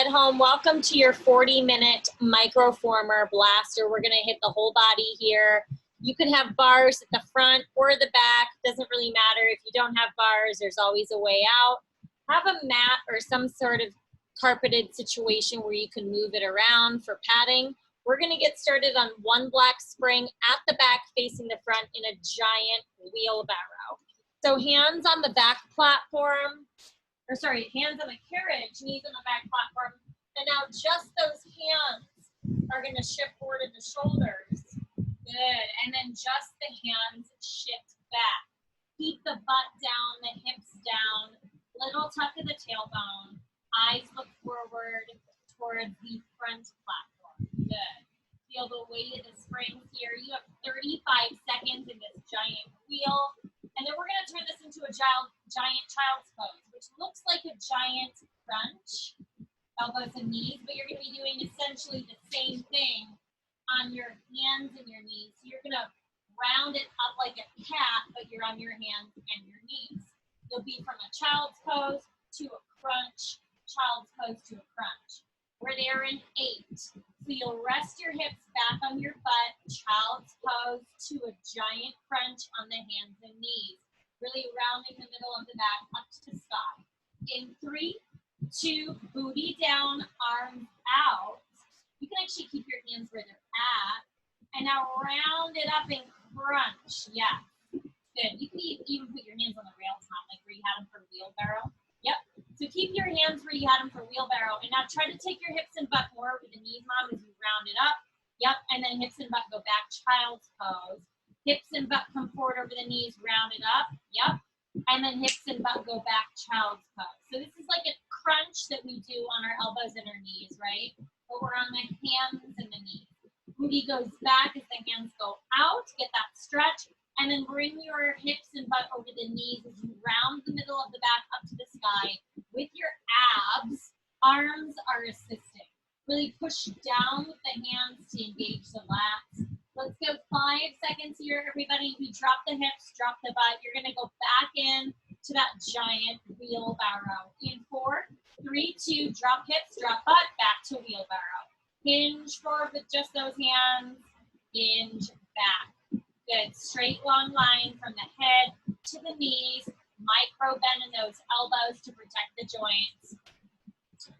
At home, welcome to your 40-minute microformer blaster. We're going to hit the whole body here. You can have bars at the front or the back. Doesn't really matter. If you don't have bars, there's always a way out. Have a mat or some sort of carpeted situation where you can move it around for padding. We're going to get started on one black spring at the back facing the front in a giant wheelbarrow. So hands on the back platform. Hands on the carriage, knees on the back platform. And now just those hands are going to shift forward to the shoulders. Good. And then just the hands shift back. Keep the butt down, the hips down. Little tuck of the tailbone. Eyes look forward towards the front platform. Good. Feel the weight of the springs here. You have 35 seconds in this giant wheel. And then we're going to turn this into a giant child's pose, which looks like a giant crunch, elbows and knees, but you're going to be doing essentially the same thing on your hands and your knees. So you're going to round it up like a cat, but you're on your hands and your knees. You'll be from a child's pose to a crunch, child's pose to a crunch. We're there in 8. So you'll rest your hips back on your butt, child's pose to a giant crunch on the hands and knees. Really rounding the middle of the back up to the sky. In 3, 2, booty down, arms out. You can actually keep your hands where they're at. And now round it up and crunch. Yeah, good. You can even put your hands on the rail top, like where you had them for wheelbarrow. Yep. So keep your hands where you had them for wheelbarrow. And now try to take your hips and butt more over the knees, Mom, as you round it up. Yep. And then hips and butt go back, child's pose. Hips and butt come forward over the knees, round it up. Yep. And then hips and butt go back, child's pose. So this is like a crunch that we do on our elbows and our knees, right? But we're on the hands and the knees. Booty goes back as the hands go out. Get that stretch. And then bring your hips and butt over the knees as you round the middle of the back up to the sky. With your abs, arms are assisting. Really push down with the hands to engage the lats. Let's go 5 seconds here, everybody. We drop the hips, drop the butt. You're going to go back in to that giant wheelbarrow. In 4, 3, 2, drop hips, drop butt, back to wheelbarrow. Hinge forward with just those hands. Hinge back. Good. Straight long line from the head to the knees. Micro bend in those elbows to protect the joints.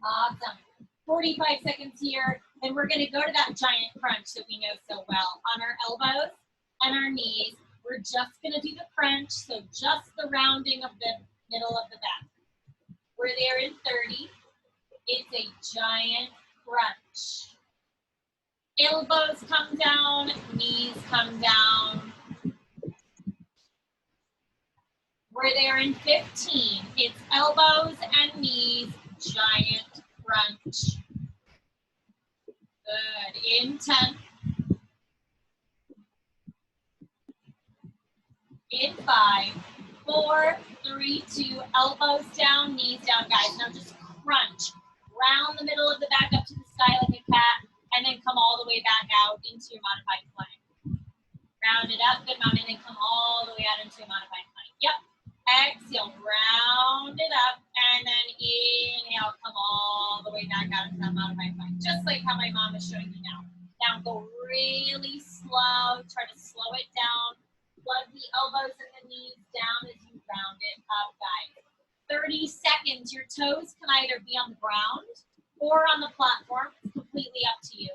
Awesome. 45 seconds here. And we're going to go to that giant crunch that we know so well. On our elbows and our knees, we're just going to do the crunch. So just the rounding of the middle of the back. We're there in 30. It's a giant crunch. Elbows come down, knees come down. We're there in 15. It's elbows and knees, giant crunch. Good. In 10. In 5, 4, 3, 2, elbows down, knees down, guys. Now just crunch. Round the middle of the back up to the sky like a cat. And then come all the way back out into your modified plank. Round it up, good amount, and then come all the way out into a modified plank. Yep. Exhale, round it up, and then inhale, come all the way back out into that modified plank. Just like how my mom is showing you now. Now go really slow, try to slow it down. Plug the elbows and the knees down as you round it up, guys. 30 seconds, your toes can either be on the ground or on the platform. It's completely up to you.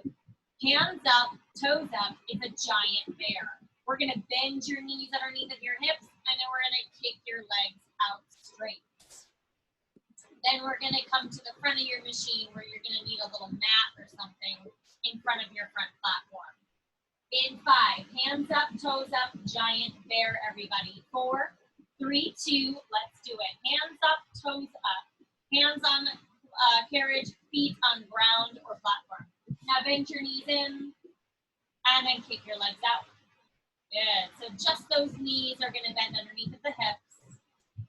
Hands up, toes up. It's a giant bear. We're going to bend your knees underneath of your hips, and then we're going to kick your legs out straight. Then we're going to come to the front of your machine where you're going to need a little mat or something in front of your front platform. In 5, hands up, toes up, giant bear, everybody. 4, 3, 2, let's do it. Hands up, toes up. Hands on carriage, feet on ground or platform. Now bend your knees in and then kick your legs out. Good. So just those knees are going to bend underneath of the hips,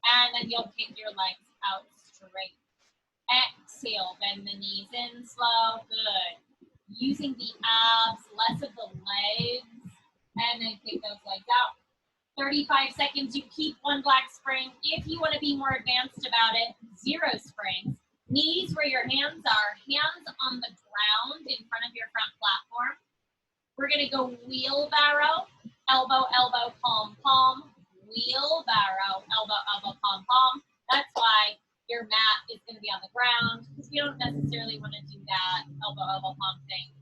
and then you'll kick your legs out straight. Exhale, bend the knees in slow. Good. Using the abs, less of the legs, and then kick those legs out. 35 seconds, you keep one black spring. If you want to be more advanced about it, 0 springs. Knees where where your hands are. Hands on the ground in front of your front platform. We're gonna go wheelbarrow, elbow, elbow, palm, palm, wheelbarrow, elbow, elbow, palm, palm. That's why your mat is gonna be on the ground, because you don't necessarily wanna do that elbow, elbow, palm thing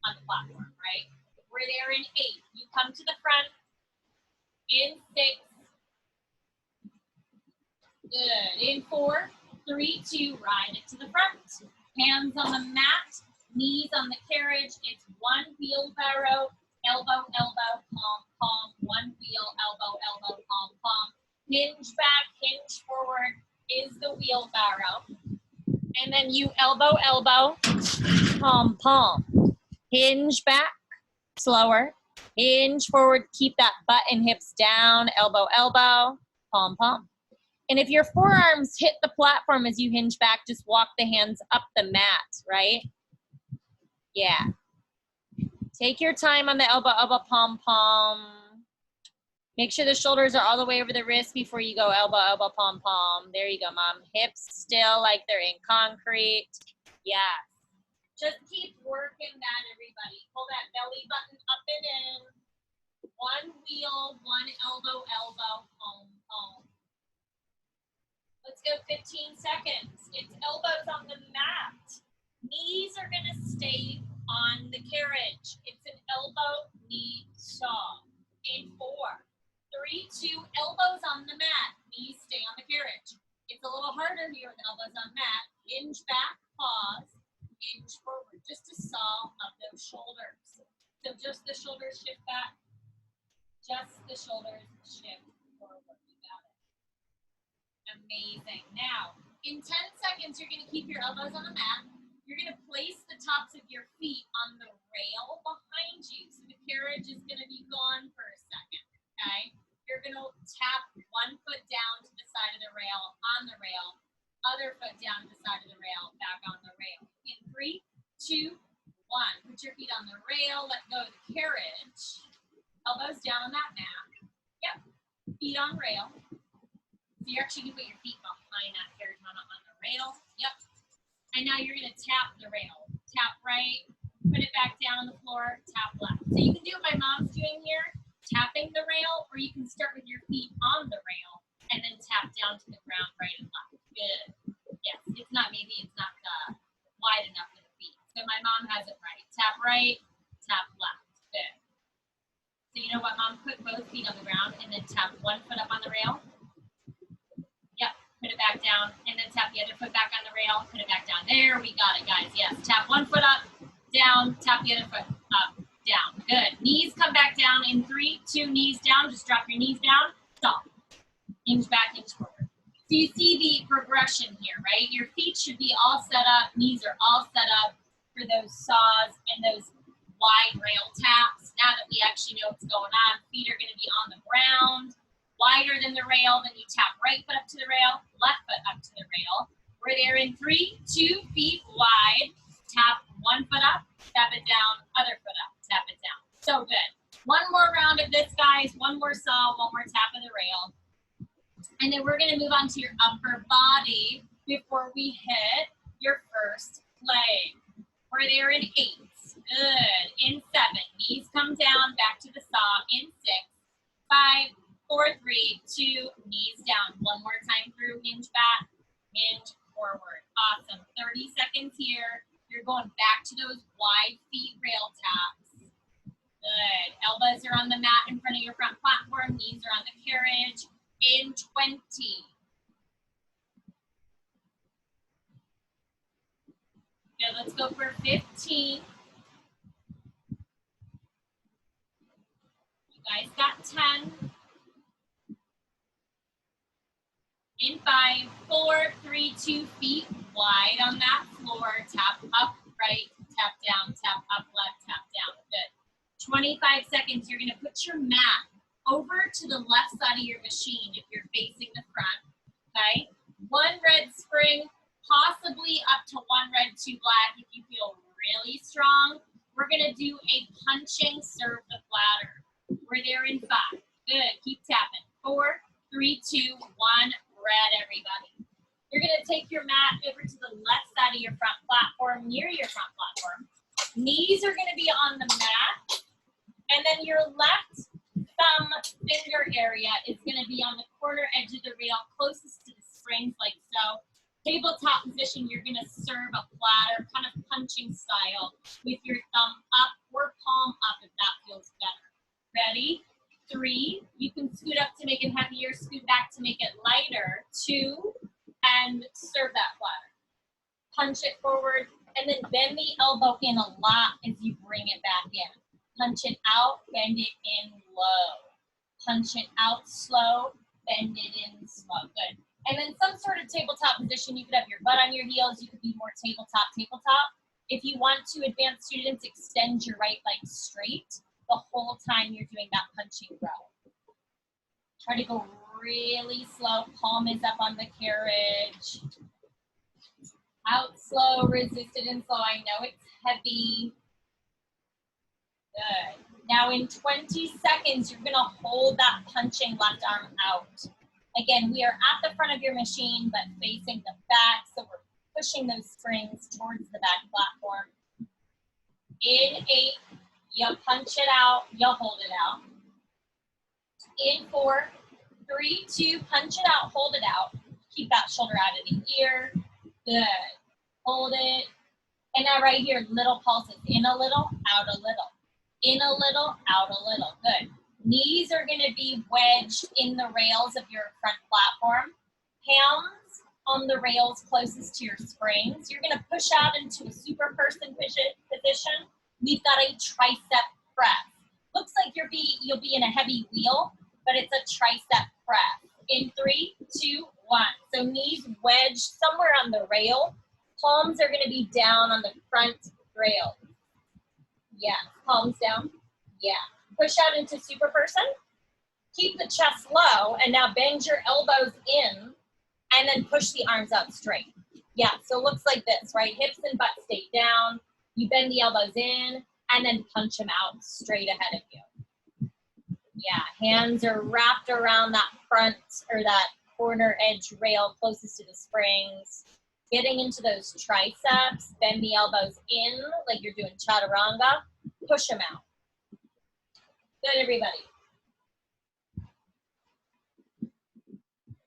on the platform, right? We're there in 8. You come to the front in 6. Good. In 4, 3, 2, ride it to the front. Hands on the mat, knees on the carriage. It's one wheelbarrow, elbow, elbow, palm, palm, one wheel, elbow, elbow, palm, palm. Hinge back, hinge forward is the wheelbarrow. And then you elbow, elbow, palm, palm. Hinge back, slower. Hinge forward, keep that butt and hips down, elbow, elbow, palm, palm. And if your forearms hit the platform as you hinge back, just walk the hands up the mat, right? Yeah. Take your time on the elbow, elbow, palm, palm. Make sure the shoulders are all the way over the wrist before you go elbow, elbow, palm, palm. There you go, Mom. Hips still like they're in concrete. Yeah. Just keep working that, everybody. Pull that belly button up and in. One wheel, one elbow, elbow, palm, palm. Let's go 15 seconds. It's elbows on the mat. Knees are gonna stay on the carriage. It's an elbow, knee, saw. In 4, 3, 2, elbows on the mat. Knees stay on the carriage. It's a little harder here with elbows on mat. Hinge back, pause, hinge forward. Just a saw of those shoulders. So just the shoulders shift back. Just the shoulders shift forward. You got it. Amazing. Now, in 10 seconds, you're going to keep your elbows on the mat. You're going to place the tops of your feet on the rail behind you. So the carriage is going to be gone for a second, okay? You're going to tap one foot down to the side of the rail, on the rail, other foot down to the side of the rail, back on the rail. In 3, 2, 1. Put your feet on the rail, let go of the carriage. Elbows down on that mat. Yep. Feet on rail. So you actually can put your feet behind that carriage on the rail. Yep. And now you're going to tap the rail. Tap right, put it back down on the floor, tap left. So you can do what my mom's doing here, tapping the rail, or you can start with your feet on the rail and then tap down to the ground right and left. Good. Yes, it's not wide enough for the feet. So my mom has it right. Tap right, tap left. Good. So you know what, Mom? Put both feet on the ground and then tap one foot up on the rail. Yep, put it back down, and then tap the other foot back on the rail, put it back down. There, we got it, guys. Yes, tap one foot up, down, tap the other foot up, down. Good. Knees come back down in 3, 2, knees down. Just drop your knees down. Stop. Hinge back, hinge forward. So you see the progression here, right? Your feet should be all set up. Knees are all set up for those saws and those wide rail taps. Now that we actually know what's going on, feet are going to be on the ground. Wider than the rail, then you tap right foot up to the rail, left foot up to the rail. We're there in 3, 2, feet wide. Tap one foot up, tap it down, other foot up, tap it down. So good. One more round of this, guys. One more saw, one more tap of the rail. And then we're gonna move on to your upper body before we hit your first leg. We're there in 8. Good. In 7, knees come down, back to the saw. In 6, 5, 4, 3, 2, knees down. One more time through, hinge back, hinge forward. Awesome. 30 seconds here. You're going back to those wide feet rail taps. Good. Elbows are on the mat in front of your front platform. Knees are on the carriage. In 20. Good. Let's go for 15. You guys got 10. In 5, 4, 3, 2, feet wide on that floor. Tap up, right, tap down, tap up, left, tap down. Good. 25 seconds. You're going to put your mat over to the left side of your machine if you're facing the front. Okay. 1 red spring, possibly up to 1 red, 2 black if you feel really strong. We're going to do a punching serve the flatter. We're there in 5. Good. Keep tapping. 4, 3, 2, 1. Red, everybody. You're going to take your mat over to the left side side of your front platform, near your front platform. Knees are going to be on the mat, and then your left thumb finger area is going to be on the corner edge of the rail closest to the springs, like so. Tabletop position, you're going to serve a platter, kind of punching style, with your thumb up or palm up if that feels better. Ready? 3, you can scoot up to make it heavier, scoot back to make it lighter. 2, and serve that platter. Punch it forward, and then bend the elbow in a lot as you bring it back in. Punch it out, bend it in low. Punch it out slow, bend it in slow. Good. And then some sort of tabletop position. You could have your butt on your heels. You could be more tabletop. If you want to, advanced students, extend your right leg straight the whole time you're doing that punching row. Try to go really slow. Palm is up on the carriage. Out slow, resisted and slow. I know it's heavy. Good. Now in 20 seconds, you're gonna hold that punching left arm out. Again, we are at the front of your machine, but facing the back, so we're pushing those springs towards the back platform. In 8, you punch it out, you hold it out. In 4, 3, 2, punch it out, hold it out. Keep that shoulder out of the ear. Good. Hold it. And now right here, little pulses. In a little, out a little. In a little, out a little. Good. Knees are going to be wedged in the rails of your front platform. Hands on the rails closest to your springs. You're going to push out into a super person position. We've got a tricep press. Looks like you'll be in a heavy wheel, but it's a tricep press. In 3, 2, 1. So knees wedged somewhere on the rail. Palms are going to be down on the front rail. Yeah, palms down. Yeah. Push out into super person. Keep the chest low, and now bend your elbows in, and then push the arms out straight. Yeah, so it looks like this, right? Hips and butt stay down. You bend the elbows in, and then punch them out straight ahead of you. Yeah, hands are wrapped around that front or that corner edge rail closest to the springs. Getting into those triceps, bend the elbows in like you're doing chaturanga. Push them out. Good, everybody.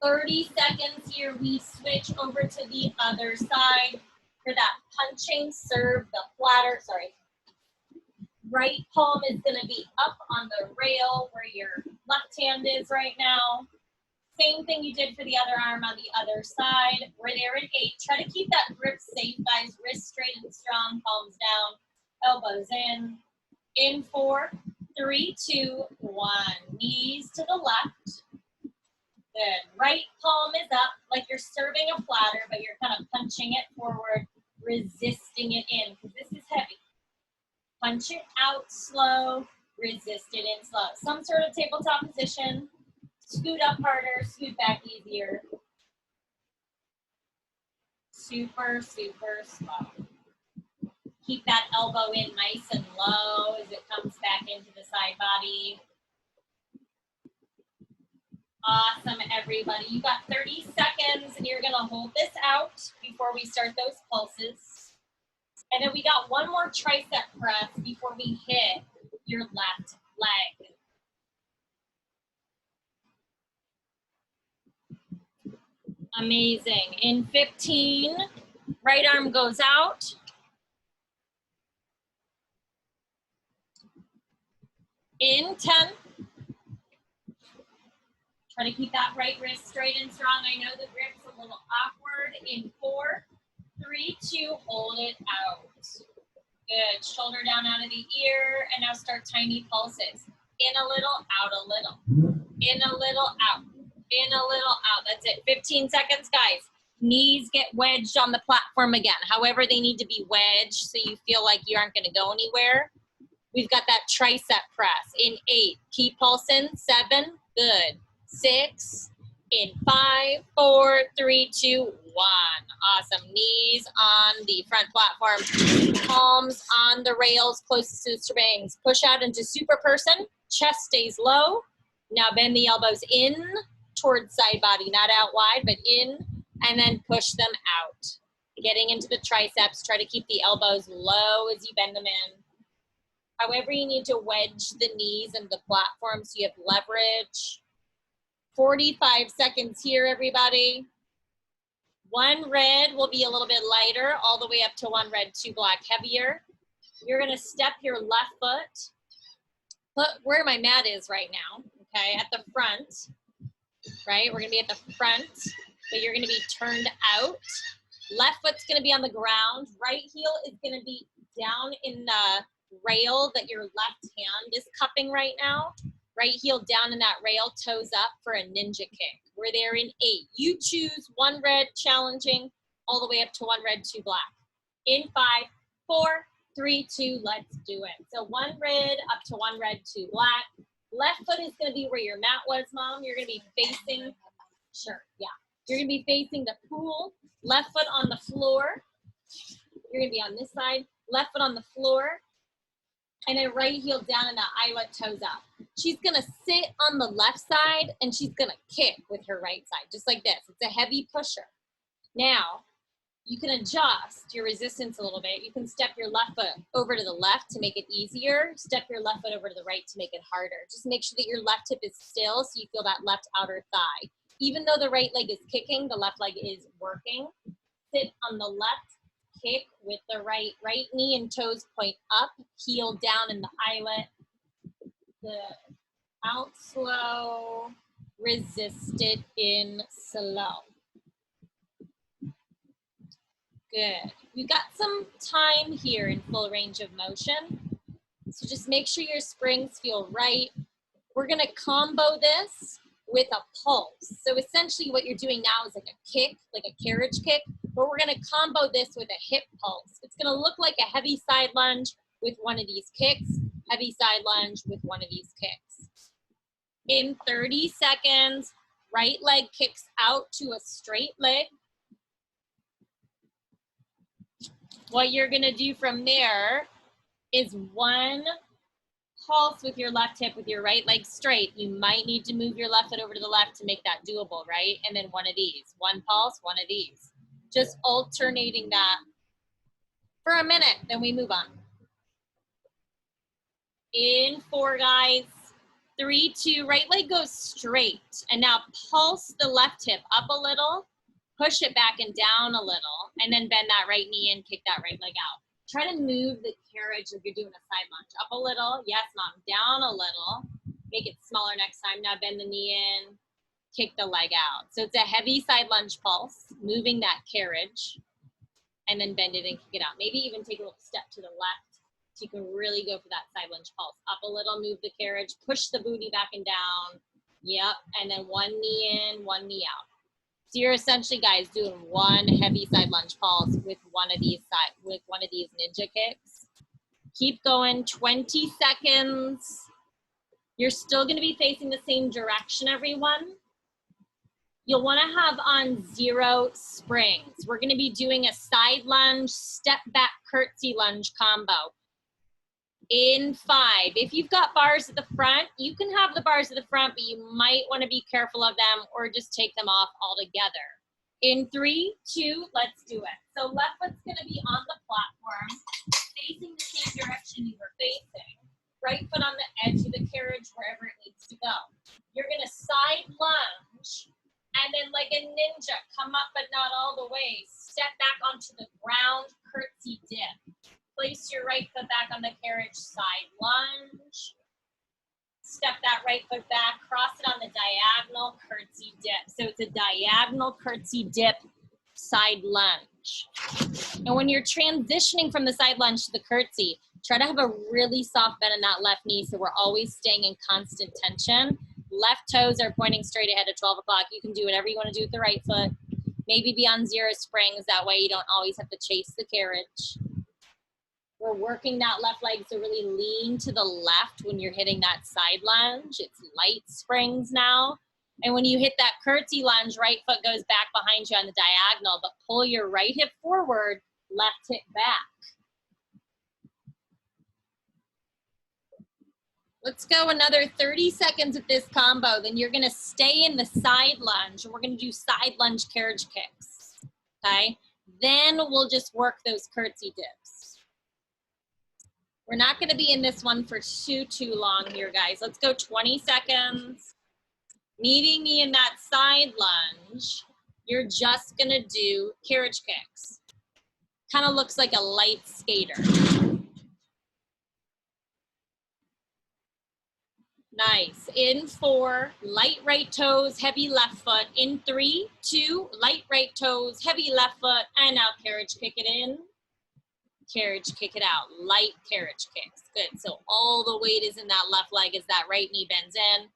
30 seconds here. We switch over to the other side for that punching serve, the platter. Sorry. Right palm is going to be up on the rail where your left hand is right now. Same thing you did for the other arm on the other side. We're there in 8. Try to keep that grip safe, guys. Wrists straight and strong, palms down, elbows in. In 4, 3, 2, 1. Knees to the left. Good. Right palm is up like you're serving a platter, but you're kind of punching it forward, resisting it in, because this is heavy. Punch it out slow, resist it in slow. Some sort of tabletop position. Scoot up harder, scoot back easier. Super, super slow. Keep that elbow in nice and low as it comes back into the side body. Awesome, everybody. You got 30 seconds, and you're gonna hold this out before we start those pulses. And then we got one more tricep press before we hit your left leg. Amazing. In 15, right arm goes out. In 10, try to keep that right wrist straight and strong. I know the grip's a little awkward. In 4, 3, 2, hold it out. Good. Shoulder down out of the ear, and now start tiny pulses. In a little, out a little. In a little, out. In a little, out. That's it. 15 seconds, guys. Knees get wedged on the platform again. However, they need to be wedged so you feel like you aren't going to go anywhere. We've got that tricep press. In 8, keep pulsing. 7, good. 6, in 5, 4, 3, 2, 1. Awesome. Knees on the front platform. Palms on the rails closest to the springs. Push out into super person. Chest stays low. Now bend the elbows in towards side body, not out wide, but in, and then push them out. Getting into the triceps, try to keep the elbows low as you bend them in. However, you need to wedge the knees into the platform so you have leverage. 45 seconds here, everybody. One red will be a little bit lighter, all the way up to one red, two black, heavier. You're gonna step your left foot, put where my mat is right now, okay, at the front, right? We're gonna be at the front, but you're gonna be turned out. Left foot's gonna be on the ground. Right heel is gonna be down in the rail that your left hand is cupping right now. Right heel down in that rail, toes up for a ninja kick. We're there in 8. You choose one red, challenging, all the way up to one red, two black. In 5, 4, 3, 2, let's do it. So one red up to one red, two black. Left foot is gonna be where your mat was, Mom. You're gonna be facing, sure, yeah. You're gonna be facing the pool. Left foot on the floor. You're gonna be on this side. Left foot on the floor. And then right heel down in the eyelet, toes up. She's gonna sit on the left side and she's gonna kick with her right side, just like this. It's a heavy pusher. Now, you can adjust your resistance a little bit. You can step your left foot over to the left to make it easier. Step your left foot over to the right to make it harder. Just make sure that your left hip is still so you feel that left outer thigh. Even though the right leg is kicking, the left leg is working. Sit on the left. Kick with the right knee and toes point up, heel down in the eyelet. The out slow, resisted in slow. Good. We've got some time here in full range of motion. So just make sure your springs feel right. We're gonna combo this with a pulse. So essentially what you're doing now is like a kick, like a carriage kick, but we're gonna combo this with a hip pulse. It's gonna look like a heavy side lunge with one of these kicks, heavy side lunge with one of these kicks. In 30 seconds, right leg kicks out to a straight leg. What you're gonna do from there is one pulse with your left hip with your right leg straight. You might need to move your left foot over to the left to make that doable, right? And then one of these, one pulse, one of these. Just alternating that for a minute, then we move on. In 4, guys. 3, 2, right leg goes straight. And now pulse the left hip up a little, push it back and down a little, and then bend that right knee and kick that right leg out. Try to move the carriage like you're doing a side lunge. Up a little, yes, Mom, down a little. Make it smaller next time. Now bend the knee in, kick the leg out. So it's a heavy side lunge pulse, moving that carriage, and then bend it and kick it out. Maybe even take a little step to the left so you can really go for that side lunge pulse. Up a little, move the carriage, push the booty back and down. Yep, and then one knee in, one knee out. So you're essentially, guys, doing one heavy side lunge pulse with one of these ninja kicks. Keep going, 20 seconds. You're still gonna be facing the same direction, everyone. You'll wanna have on 0 springs. We're gonna be doing a side lunge, step back curtsy lunge combo. In 5, if you've got bars at the front, you can have the bars at the front, but you might want to be careful of them or just take them off altogether. In 3, 2, let's do it. So left foot's going to be on the platform, facing the same direction you were facing. Right foot on the edge of the carriage, wherever it needs to go. You're going to side lunge, and then like a ninja, come up but not all the way. Step back onto the ground, curtsy dip. Place your right foot back on the carriage, side lunge. Step that right foot back, cross it on the diagonal, curtsy dip. So it's a diagonal curtsy dip, side lunge. And when you're transitioning from the side lunge to the curtsy, try to have a really soft bend in that left knee so we're always staying in constant tension. Left toes are pointing straight ahead at 12 o'clock. You can do whatever you want to do with the right foot. Maybe be on 0 springs. That way you don't always have to chase the carriage. We're working that left leg, so really lean to the left when you're hitting that side lunge. It's light springs now. And when you hit that curtsy lunge, right foot goes back behind you on the diagonal, but pull your right hip forward, left hip back. Let's go another 30 seconds of this combo. Then you're gonna stay in the side lunge, and we're gonna do side lunge carriage kicks, okay? Then we'll just work those curtsy dips. We're not gonna be in this one for too long here, guys. Let's go 20 seconds. Meeting me in that side lunge, you're just gonna do carriage kicks. Kind of looks like a light skater. Nice. In 4, light right toes, heavy left foot. In 3, 2, light right toes, heavy left foot, and now carriage kick it in. Carriage kick it out. Light carriage kicks. Good. So all the weight is in that left leg as that right knee bends in.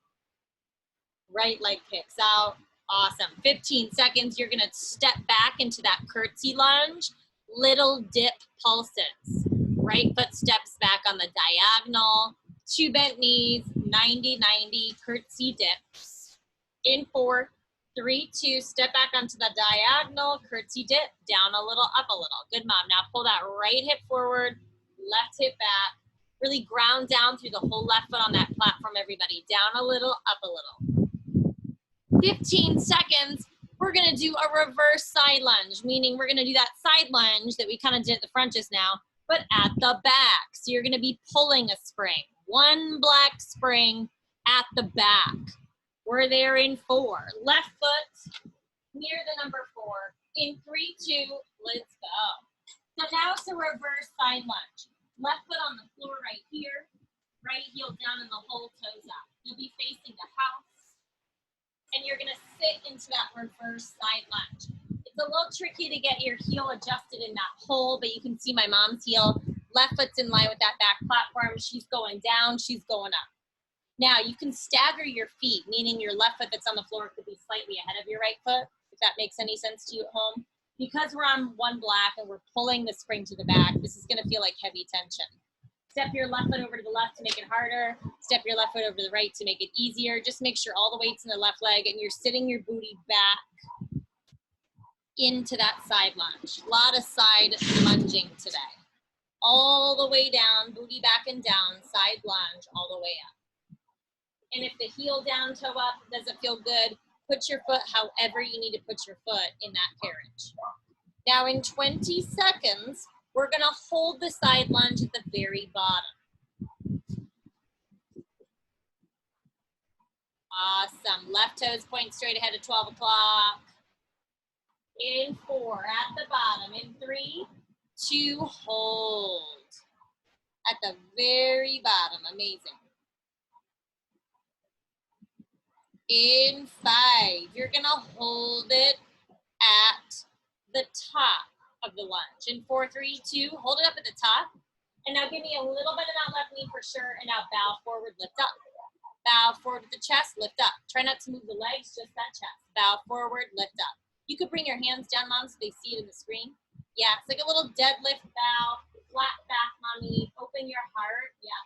Right leg kicks out. Awesome. 15 seconds. You're going to step back into that curtsy lunge. Little dip pulses. Right foot steps back on the diagonal. 2 bent knees. 90-90 curtsy dips. In 4, 3, 2. Step back onto the diagonal. Curtsy dip. Down a little, up a little. Good, Mom. Now pull that right hip forward. Left hip back. Really ground down through the whole left foot on that platform, everybody. Down a little, up a little. 15 seconds, we're gonna do a reverse side lunge, meaning we're gonna do that side lunge that we kind of did at the front just now, but at the back. So you're gonna be pulling a spring. 1 black spring at the back. We're there in 4. Left foot near the number 4. In 3, 2, let's go. So now it's a reverse side lunge. Left foot on the floor right here, right heel down and the whole toes up. You'll be facing the house. And you're gonna sit into that reverse side lunge. It's a little tricky to get your heel adjusted in that hole, but you can see my mom's heel. Left foot's in line with that back platform. She's going down, she's going up. Now you can stagger your feet, meaning your left foot that's on the floor could be slightly ahead of your right foot, if that makes any sense to you at home. Because we're on 1 black and we're pulling the spring to the back, this is gonna feel like heavy tension. Step your left foot over to the left to make it harder. Step your left foot over to the right to make it easier. Just make sure all the weight's in the left leg and you're sitting your booty back into that side lunge. A lot of side lunging today. All the way down, booty back and down, side lunge, all the way up. And if the heel down, toe up doesn't feel good, put your foot however you need to put your foot in that carriage. Now in 20 seconds, we're gonna hold the side lunge at the very bottom. Awesome. Left toes point straight ahead at 12 o'clock. In 4, at the bottom. In 3, 2, hold. At the very bottom. Amazing. In 5, you're gonna hold it at the top of the lunge. In 4, 3, 2, hold it up at the top. And now give me a little bit of that left knee for sure. And now bow forward, lift up. Bow forward with the chest, lift up. Try not to move the legs, just that chest. Bow forward, lift up. You could bring your hands down, Mom, so they see it in the screen. Yeah, it's like a little deadlift bow, flat back, Mommy. Open your heart, yeah.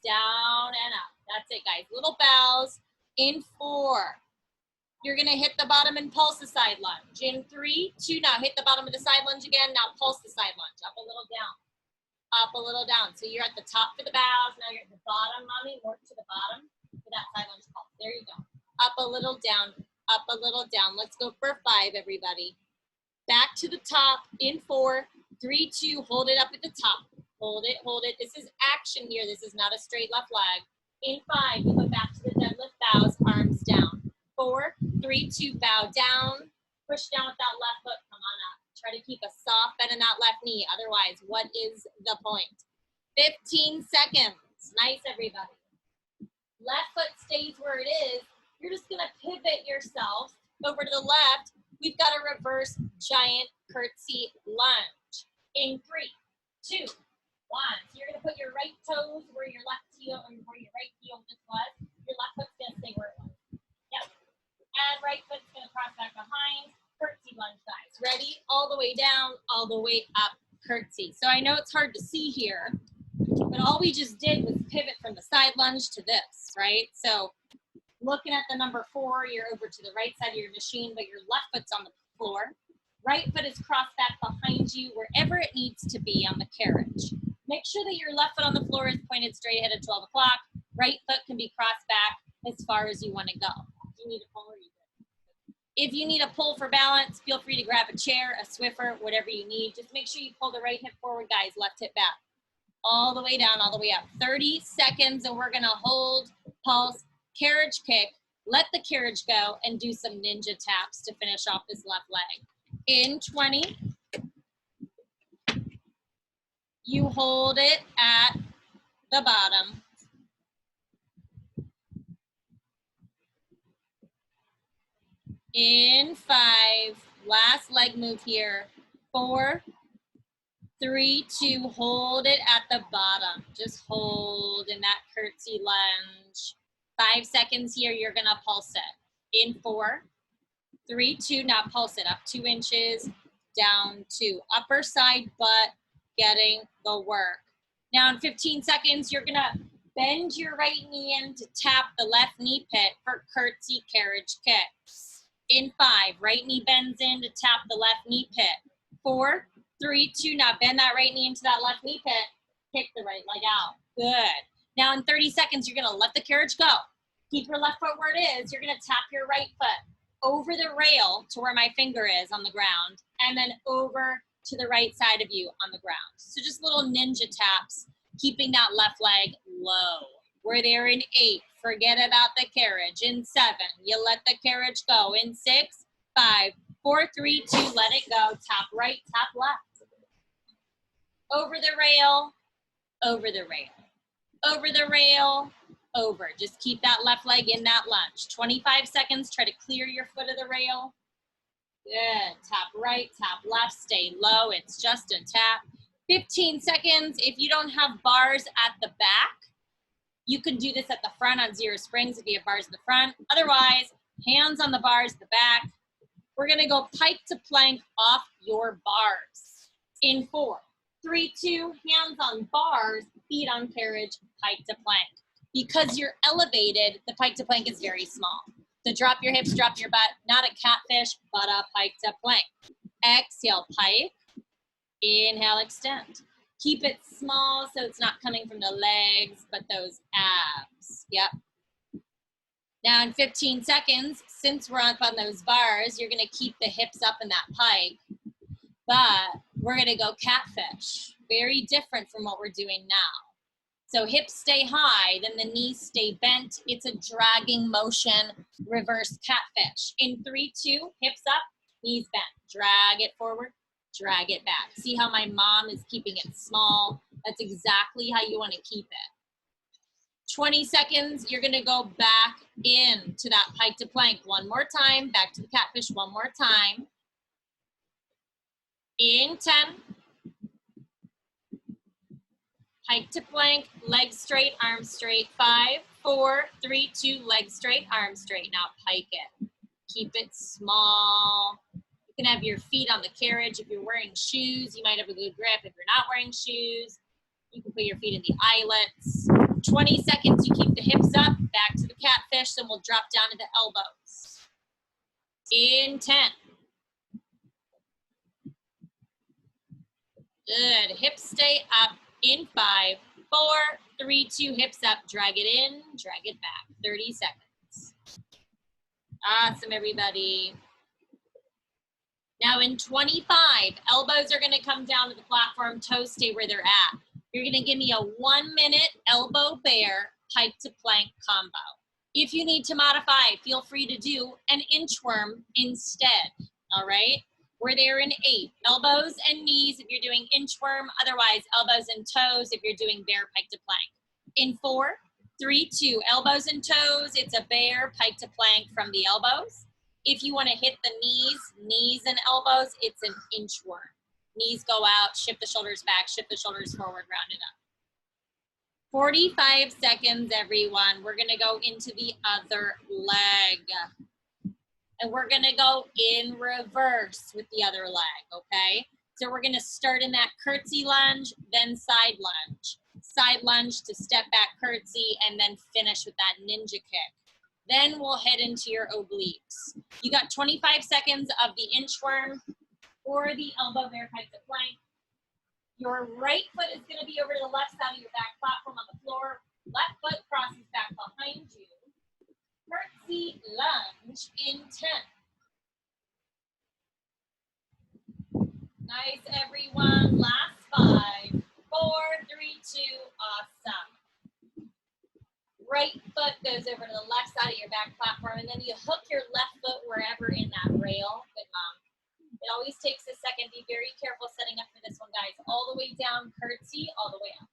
Down and up. That's it, guys. Little bows. In 4. You're gonna hit the bottom and pulse the side lunge. In 3, 2, now hit the bottom of the side lunge again. Now pulse the side lunge. Up a little down. Up a little down. So you're at the top for the bows. Now you're at the bottom, Mommy. Work to the bottom for that side lunge pulse. There you go. Up a little down. Up a little down. Let's go for 5, everybody. Back to the top. In 4, 3, 2. Hold it up at the top. Hold it, hold it. This is action here. This is not a straight left leg. In 5, you go back to the deadlift bows, arms down. 4, 3, 2, bow down. Push down with that left foot. Come on up. Try to keep a soft bend in that left knee. Otherwise, what is the point? 15 seconds. Nice, everybody. Left foot stays where it is. You're just going to pivot yourself over to the left. We've got a reverse giant curtsy lunge. In 3, 2, 1. So you're going to put your right toes where your left heel, or where your right heel just was. Your left foot's going to stay where it was. Yep. And right foot's going to cross back behind. Curtsy lunge, guys. Ready? All the way down, all the way up, curtsy. So I know it's hard to see here, but all we just did was pivot from the side lunge to this, right? So looking at the number 4, you're over to the right side of your machine, but your left foot's on the floor. Right foot is crossed back behind you wherever it needs to be on the carriage. Make sure that your left foot on the floor is pointed straight ahead at 12 o'clock. Right foot can be crossed back as far as you want to go. Do you need to pull or you good? If you need a pull for balance, feel free to grab a chair, a Swiffer, whatever you need. Just make sure you pull the right hip forward, guys, left hip back. All the way down, all the way up. 30 seconds, and we're gonna hold, pulse, carriage kick, let the carriage go, and do some ninja taps to finish off this left leg. In 20, you hold it at the bottom. In 5, last leg move here. 4, 3, 2, hold it at the bottom. Just hold in that curtsy lunge. 5 seconds here, you're gonna pulse it. In 4, 3, 2, now pulse it up 2 inches, down 2. Upper side butt, getting the work. Now in 15 seconds, you're gonna bend your right knee in to tap the left knee pit for curtsy carriage kick. In 5, right knee bends in to tap the left knee pit. 4, 3, 2, now bend that right knee into that left knee pit, kick the right leg out. Good. Now in 30 seconds, you're gonna let the carriage go. Keep your left foot where it is. You're gonna tap your right foot over the rail to where my finger is on the ground, and then over to the right side of you on the ground. So just little ninja taps, keeping that left leg low. We're there in 8, forget about the carriage. In 7, you let the carriage go. In 6, 5, 4, 3, 2, let it go. Tap right, tap left. Over the rail, over the rail, over the rail, over. Just keep that left leg in that lunge. 25 seconds, try to clear your foot of the rail. Good, tap right, tap left, stay low, it's just a tap. 15 seconds, if you don't have bars at the back, you can do this at the front on 0 springs if you have bars in the front. Otherwise, hands on the bars at the back. We're gonna go pike to plank off your bars. In 4, 3, 2, hands on bars, feet on carriage, pike to plank. Because you're elevated, the pike to plank is very small. So drop your hips, drop your butt, not a catfish, but a pike to plank. Exhale, pike. Inhale, extend. Keep it small so it's not coming from the legs, but those abs. Yep. Now in 15 seconds, since we're up on those bars, you're gonna keep the hips up in that pike, but we're gonna go catfish. Very different from what we're doing now. So hips stay high, then the knees stay bent. It's a dragging motion, reverse catfish. In 3, 2, hips up, knees bent. Drag it forward, drag it back. See how my mom is keeping it small? That's exactly how you want to keep it. 20 seconds, you're gonna go back into that pike to plank. One more time, back to the catfish one more time. In 10, pike to plank, legs straight, arms straight. 5, 4, 3, 2, legs straight, arms straight. Now pike it. Keep it small. You can have your feet on the carriage. If you're wearing shoes, you might have a good grip. If you're not wearing shoes, you can put your feet in the eyelets. 20 seconds, you keep the hips up, back to the catfish, then we'll drop down to the elbows. In 10. Good, hips stay up. In 5, 4, 3, 2, hips up, drag it in, drag it back. 30 seconds. Awesome, everybody. Now in 25, elbows are gonna come down to the platform, toes stay where they're at. You're gonna give me a 1-minute elbow bear, pike to plank combo. If you need to modify, feel free to do an inchworm instead, all right? We're there in 8, elbows and knees if you're doing inchworm, otherwise elbows and toes if you're doing bear, pike to plank. In 4, 3, 2, elbows and toes, it's a bear, pike to plank from the elbows. If you wanna hit the knees and elbows, it's an inchworm. Knees go out, shift the shoulders back, shift the shoulders forward, round it up. 45 seconds, everyone. We're gonna go into the other leg. And we're gonna go in reverse with the other leg, okay? So we're gonna start in that curtsy lunge, then side lunge. Side lunge to step back curtsy, and then finish with that ninja kick. Then we'll head into your obliques. You got 25 seconds of the inchworm or the elbow bear, pike to plank. Your right foot is gonna be over to the left side of your back platform on the floor. Left foot crosses back behind you. Curtsy lunge in 10, Nice, everyone. Last 5, 4, 3, 2. Awesome. Right foot goes over to the left side of your back platform, and then you hook your left foot wherever in that rail. Good mom. It always takes a second. Be very careful setting up for this one, guys. All the way down, curtsy, all the way up.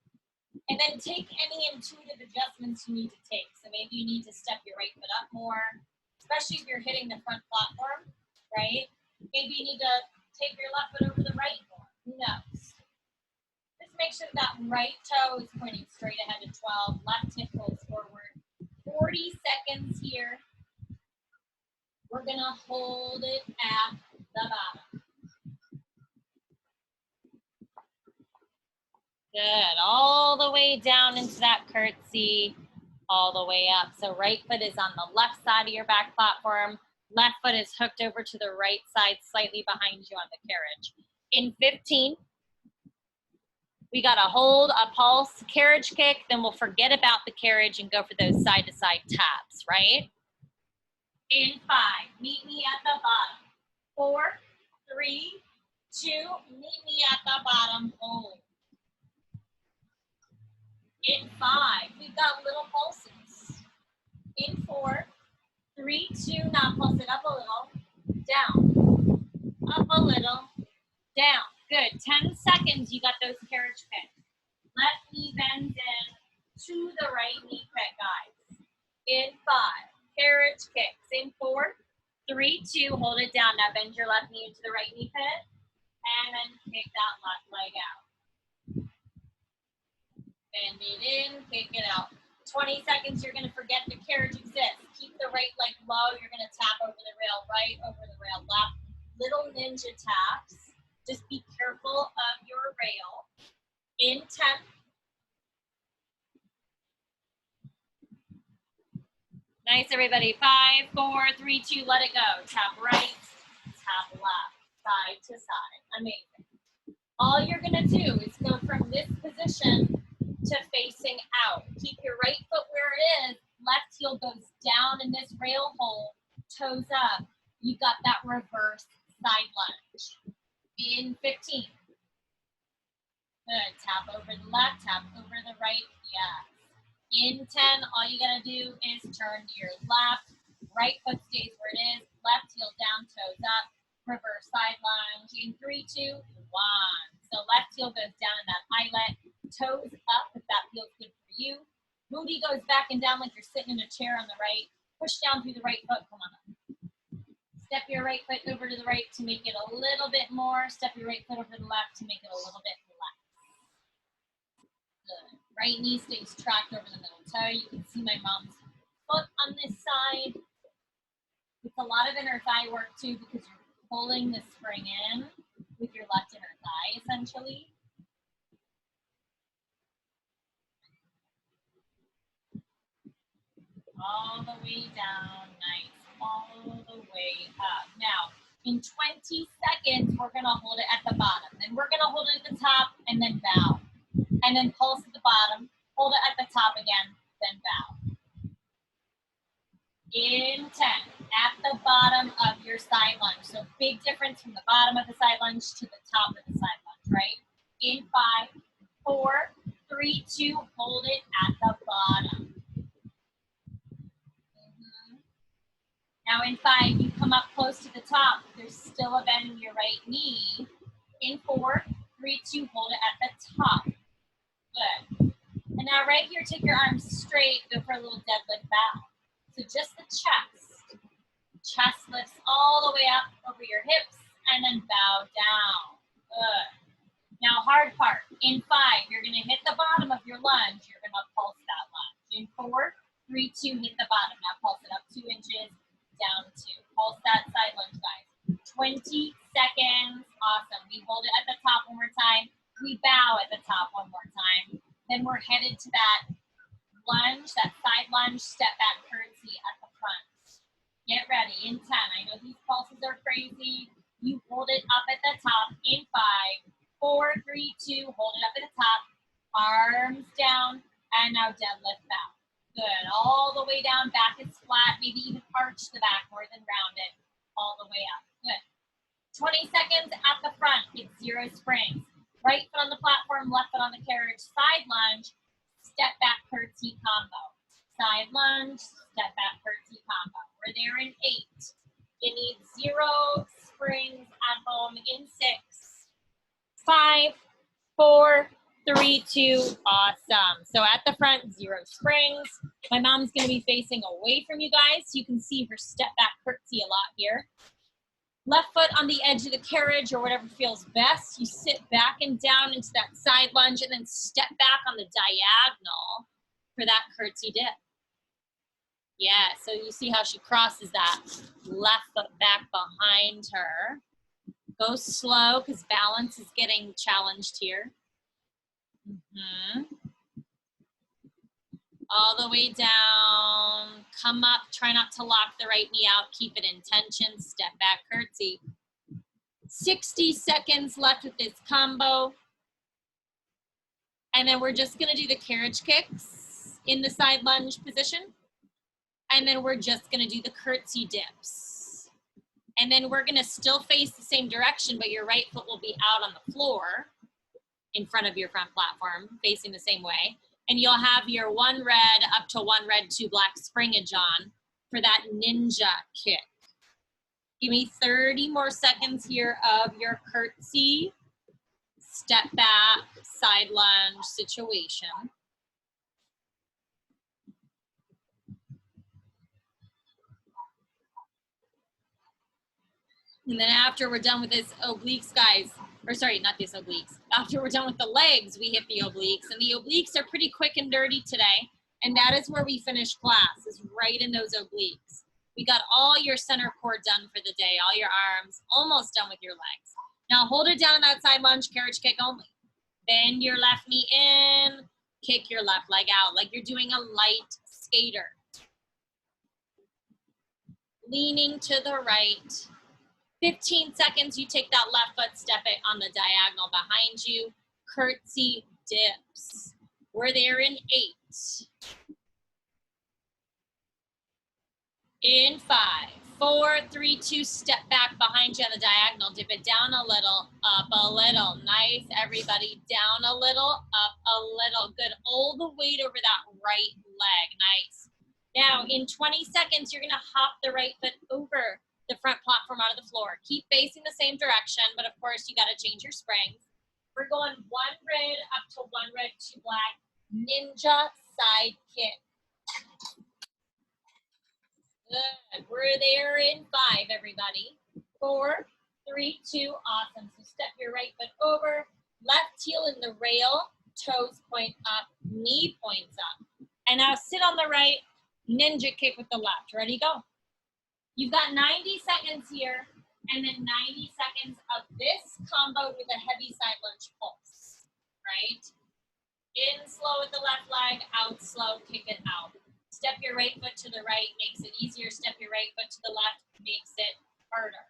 And then take any intuitive adjustments you need to take. So maybe you need to step your right foot up more, especially if you're hitting the front platform, right? Maybe you need to take your left foot over the right more. Who knows? Just make sure that right toe is pointing straight ahead to 12. Left hip pulls forward. 40 seconds here. We're going to hold it at the bottom. Good. All the way down into that curtsy, all the way up. So right foot is on the left side of your back platform. Left foot is hooked over to the right side, slightly behind you on the carriage. In 15, we got to hold a pulse carriage kick, then we'll forget about the carriage and go for those side-to-side taps, right? In 5, meet me at the bottom. 4, 3, 2, meet me at the bottom, hold. In 5, we've got little pulses. In 4, 3, 2, now pulse it up a little, down, up a little, down. Good, 10 seconds, you got those carriage kicks. Left knee bends in to the right knee kick, guys. In 5, carriage kicks. In 4, 3, 2, hold it down. Now bend your left knee into the right knee pit, and then kick that left leg out. Bend it in, kick it out. 20 seconds, you're gonna forget the carriage exists. Keep the right leg low, you're gonna tap over the rail right, over the rail left. Little ninja taps. Just be careful of your rail. In 10. Nice, everybody. 5, 4, 3, 2, let it go. Tap right, tap left, side to side. Amazing. All you're gonna do is go from this position to facing out. Keep your right foot where it is. Left heel goes down in this rail hole, toes up. You got that reverse side lunge. In 15. Good. Tap over the left, tap over the right. Yes. In 10, all you gotta do is turn to your left. Right foot stays where it is. Left heel down, toes up. Reverse side lunge. In 3, 2, 1. So left heel goes down in that eyelet. Toes up if that feels good for you. Booty goes back and down like you're sitting in a chair on the right. Push down through the right foot. Come on up. Step your right foot over to the right to make it a little bit more. Step your right foot over to the left to make it a little bit less. Good. Right knee stays tracked over the middle toe. You can see my mom's foot on this side. It's a lot of inner thigh work too because you're pulling the spring in with your left inner thigh essentially. All the way down, nice, all the way up. Now, in 20 seconds, we're gonna hold it at the bottom. Then we're gonna hold it at the top and then bow. And then pulse at the bottom, hold it at the top again, then bow. In 10, at the bottom of your side lunge. So big difference from the bottom of the side lunge to the top of the side lunge, right? In 5, 4, 3, 2, hold it at the bottom. Now in 5, you come up close to the top. There's still a bend in your right knee. In 4, 3, 2, hold it at the top. Good. And now right here, take your arms straight, go for a little deadlift bow. So just the chest. Chest lifts all the way up over your hips and then bow down. Good. Now hard part. In 5, you're gonna hit the bottom of your lunge. You're gonna pulse that lunge. In 4, 3, 2, hit the bottom. Now pulse it up 2 inches, down 2. Pulse that side lunge, guys. 20 seconds. Awesome. We hold it at the top one more time. We bow at the top one more time. Then we're headed to that lunge, that side lunge, step back curtsy at the front. Get ready. In 10. I know these pulses are crazy. You hold it up at the top. In 5, 4, 3, 2. Hold it up at the top. Arms down. And now deadlift bow. Good. All the way down. Back is flat. Maybe even arch the back more than round it. All the way up. Good. 20 seconds at the front, it's 0 springs. Right foot on the platform, left foot on the carriage, side lunge, step back curtsy combo. Side lunge, step back curtsy combo. We're there in 8. You need 0 springs at home in 6, 5, 4, 3, 2, awesome. So at the front, 0 springs. My mom's gonna be facing away from you guys. So you can see her step back curtsy a lot here. Left foot on the edge of the carriage or whatever feels best. You sit back and down into that side lunge and then step back on the diagonal for that curtsy dip. Yeah, so you see how she crosses that left foot back behind her. Go slow because balance is getting challenged here. All the way down, come up, try not to lock the right knee out, keep it in tension, step back curtsy. 60 seconds left with this combo. And then we're just gonna do the carriage kicks in the side lunge position. And then we're just gonna do the curtsy dips. And then we're gonna still face the same direction, but your right foot will be out on the floor in front of your front platform, facing the same way. And you'll have your 1 red up to 1 red, 2 black springage on for that ninja kick. Give me 30 more seconds here of your curtsy, step back, side lunge situation. And then after we're done with this obliques, guys, or sorry, not this obliques. After we're done with the legs, we hit the obliques. And the obliques are pretty quick and dirty today. And that is where we finish class, is right in those obliques. We got all your center core done for the day, all your arms, almost done with your legs. Now hold it down in that side lunge, carriage kick only. Bend your left knee in, kick your left leg out like you're doing a light skater. Leaning to the right. 15 seconds, you take that left foot, step it on the diagonal behind you. Curtsy dips. We're there in 8. In 5, 4, 3, 2, step back behind you on the diagonal. Dip it down a little, up a little. Nice, everybody. Down a little, up a little. Good. All the weight over that right leg. Nice. Now, in 20 seconds, you're going to hop the right foot over the front platform out of the floor. Keep facing the same direction, but of course, you got to change your springs. We're going 1 red up to 1 red, 2 black. Ninja side kick. Good. We're there in 5, everybody. 4, 3, 2, awesome. So step your right foot over, left heel in the rail, toes point up, knee points up. And now sit on the right, ninja kick with the left. Ready, go. You've got 90 seconds here, and then 90 seconds of this combo with a heavy side lunge pulse, right? In slow with the left leg, out slow, kick it out. Step your right foot to the right, makes it easier. Step your right foot to the left, makes it harder.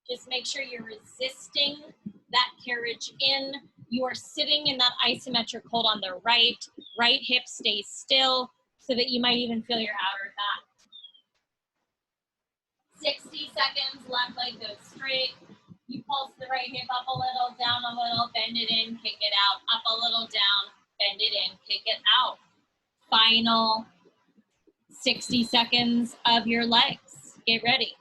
Just make sure you're resisting that carriage in. You are sitting in that isometric hold on the right. Right hip stays still so that you might even feel your outer thigh. 60 seconds, left leg goes straight. You pulse the right hip up a little, down a little, bend it in, kick it out. Up a little, down, bend it in, kick it out. Final 60 seconds of your legs. Get ready.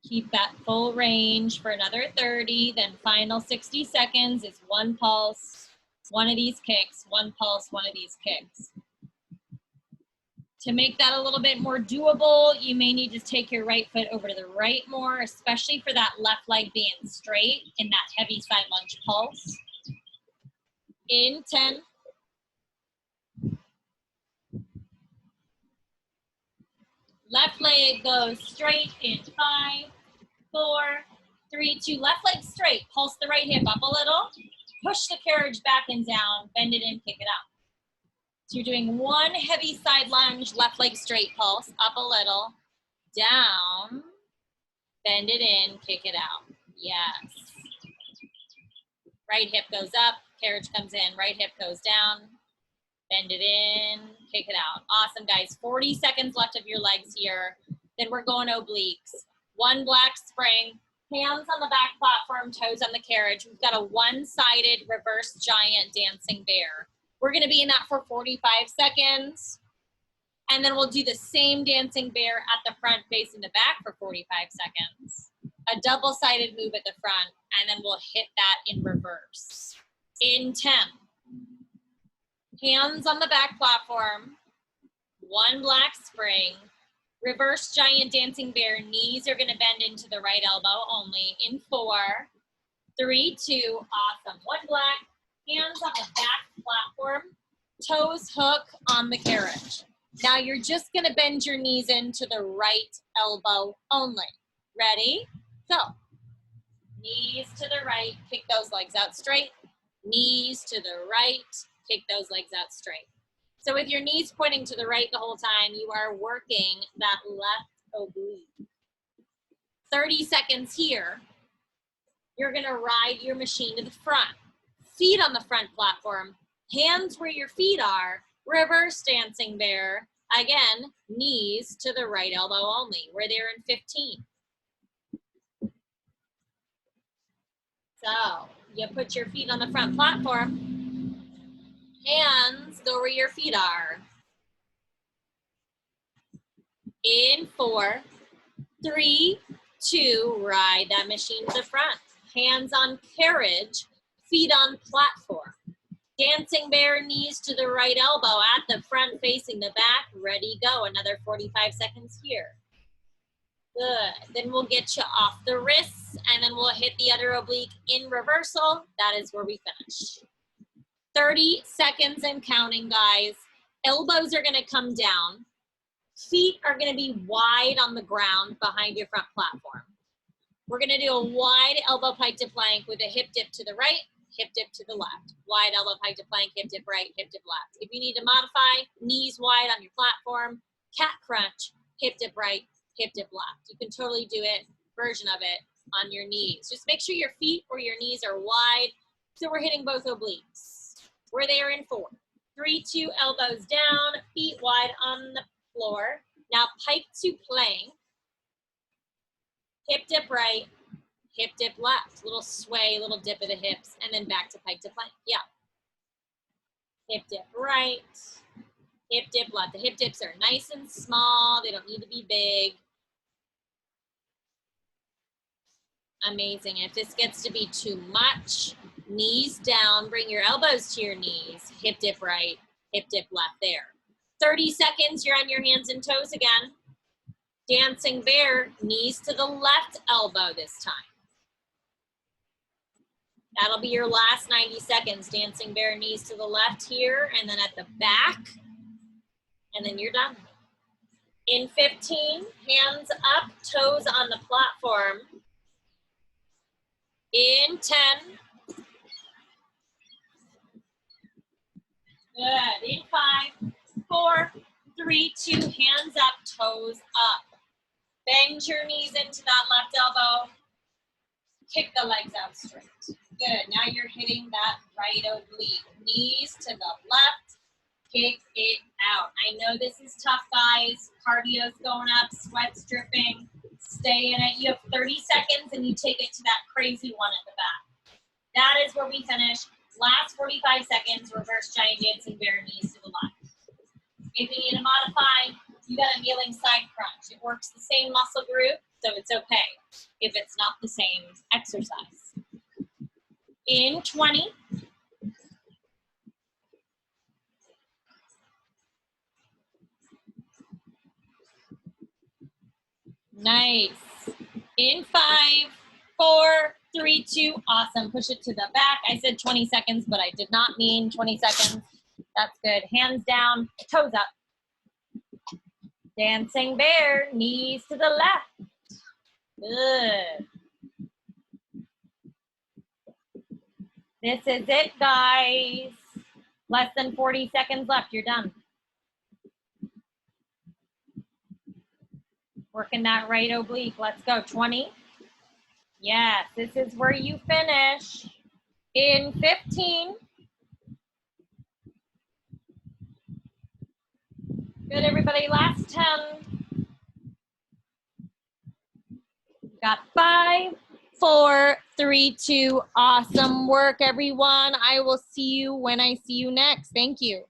Keep that full range for another 30, then final 60 seconds is 1 pulse, 1 of these kicks, 1 pulse, 1 of these kicks. To make that a little bit more doable, you may need to take your right foot over to the right more, especially for that left leg being straight in that heavy side lunge pulse. In 10. Left leg goes straight in 5, 4, 3, 2. Left leg straight. Pulse the right hip up a little. Push the carriage back and down. Bend it in, kick it out. So you're doing 1 heavy side lunge, left leg straight pulse, up a little, down, bend it in, kick it out. Yes. Right hip goes up, carriage comes in, right hip goes down. Bend it in, kick it out. Awesome, guys. 40 seconds left of your legs here. Then we're going obliques. One black spring, hands on the back platform, toes on the carriage. We've got a one-sided reverse giant dancing bear. We're gonna be in that for 45 seconds. And then we'll do the same dancing bear at the front facing the back for 45 seconds. A double-sided move at the front, and then we'll hit that in reverse. In 10. Hands on the back platform, one black spring, reverse giant dancing bear, knees are gonna bend into the right elbow only. In 4, 3, 2, awesome. One black, hands on the back platform, toes hook on the carriage. Now you're just gonna bend your knees into the right elbow only. Ready? So, knees to the right, kick those legs out straight. Knees to the right, kick those legs out straight. So with your knees pointing to the right the whole time, you are working that left oblique. 30 seconds here. You're gonna ride your machine to the front. Feet on the front platform, hands where your feet are, reverse dancing bear. Again, knees to the right elbow only. We're there in 15. So you put your feet on the front platform, hands go where your feet are. In 4, 3, 2, ride that machine to the front. Hands on carriage, feet on platform. Dancing bear, knees to the right elbow at the front facing the back. Ready, go. Another 45 seconds here. Good. Then we'll get you off the wrists, and then we'll hit the other oblique in reversal. That is where we finish. 30 seconds and counting, guys. Elbows are going to come down. Feet are going to be wide on the ground behind your front platform. We're going to do a wide elbow pike to plank with a hip dip to the right, hip dip to the left. Wide elbow pike to plank, hip dip right, hip dip left. If you need to modify, knees wide on your platform, cat crunch, hip dip right, hip dip left. You can totally do it, version of it, on your knees. Just make sure your feet or your knees are wide, so we're hitting both obliques. We're there in 4, 3, 2, elbows down, feet wide on the floor. Now pike to plank, hip dip right, hip dip left. Little sway, little dip of the hips, and then back to pike to plank. Yeah. Hip dip right, hip dip left. The hip dips are nice and small. They don't need to be big. Amazing. If this gets to be too much, knees down, bring your elbows to your knees. Hip dip right, hip dip left there. 30 seconds, you're on your hands and toes again. Dancing bear, knees to the left elbow this time. That'll be your last 90 seconds. Dancing bear, knees to the left here, and then at the back, and then you're done. In 15, hands up, toes on the platform. In 10. Good. In 5, 4, 3, 2, hands up, toes up. Bend your knees into that left elbow. Kick the legs out straight. Good. Now you're hitting that right oblique. Knees to the left. Kick it out. I know this is tough, guys. Cardio's going up, sweat's dripping. Stay in it. You have 30 seconds and you take it to that crazy one at the back. That is where we finish. Last 45 seconds, reverse giant dancing bear, knees to the left. If you need to modify, you got a kneeling side crunch. It works the same muscle group, so it's okay if it's not the same exercise. In 20. Nice. In 5, 4, 3, 2, awesome. Push it to the back. I said 20 seconds, but I did not mean 20 seconds. That's good. Hands down, toes up. Dancing bear, knees to the left. Good. This is it, guys. Less than 40 seconds left. You're done. Working that right oblique. Let's go. 20. Yes, this is where you finish. In 15. Good, everybody. Last 10. Got 5, 4, 3, 2. Awesome work, everyone. I will see you when I see you next. Thank you.